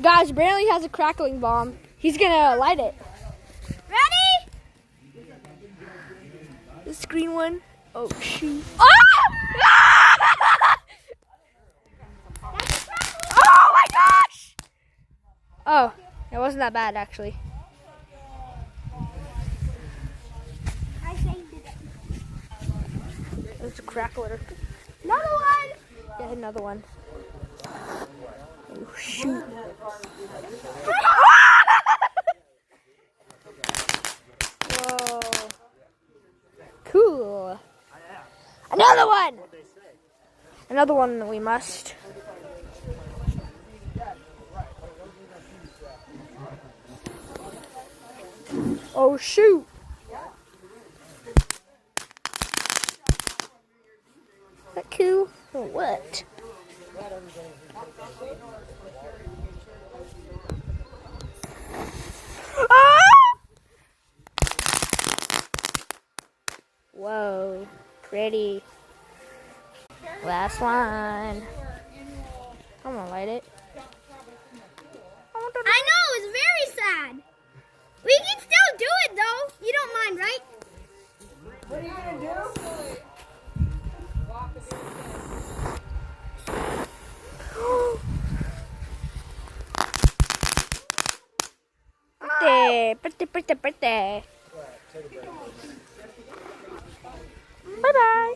Guys, Brantley has a crackling bomb. He's gonna light it. Ready? This green one. Oh shoot. Oh! Oh my gosh! Oh, it wasn't that bad actually. I saved it. It's a crackler. Another one. Yeah, another one. Oh shoot. Whoa. Cool. Another one. Another one that we must. Oh shoot. Is that cool or what? Ah! Whoa, pretty. Last one. I'm gonna light it. I know, it's very sad. We can still do it though. You don't mind, right? What are you gonna do? Birthday. Bye bye.